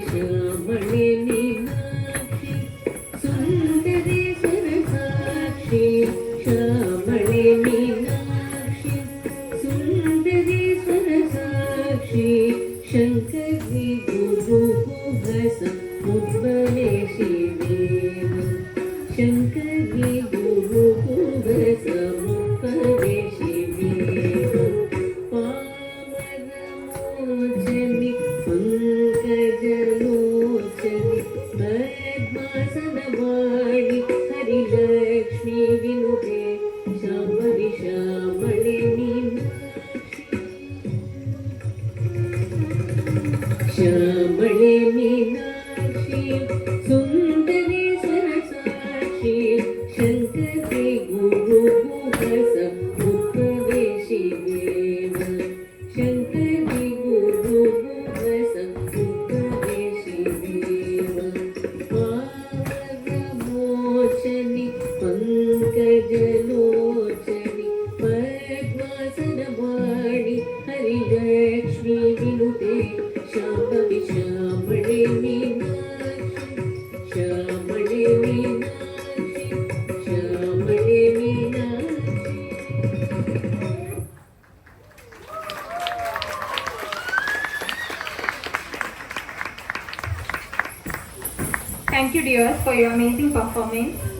ಶ್ಯಾಮಳೆ Meenakshi Sundareshwara Sakshi ಶ್ಯಾಮಳೆ Meenakshi Sundareshwara Sakshi Shankari Guru ಗುಹಸ ಮುದ್ಬಲೇಶಿ Deva Shankari Guru ಗುಹಸ ಮುದ್ಬಲೇಶಿ Deva ಪಾಮರಮೋಚನಿ पंकजलोचनि पद्मासनवाणि Harilakshmi विनुते Shambhavi श्यामळे Meenakshi श्यामळे Meenakshi Sundari सरसाक्षि शङ्करे गुरुगुहस मुखवेशि Dev शङ्करे गुरुगुहस पावनमोचनि पङ्कजलोचनि पद्मासनवाणि Harilakshmi विनुते Shambhavi श्यामळे Meenakshi श्यामळे Meenakshi श्यामळे Meenakshi. Thank you dears for your amazing performance.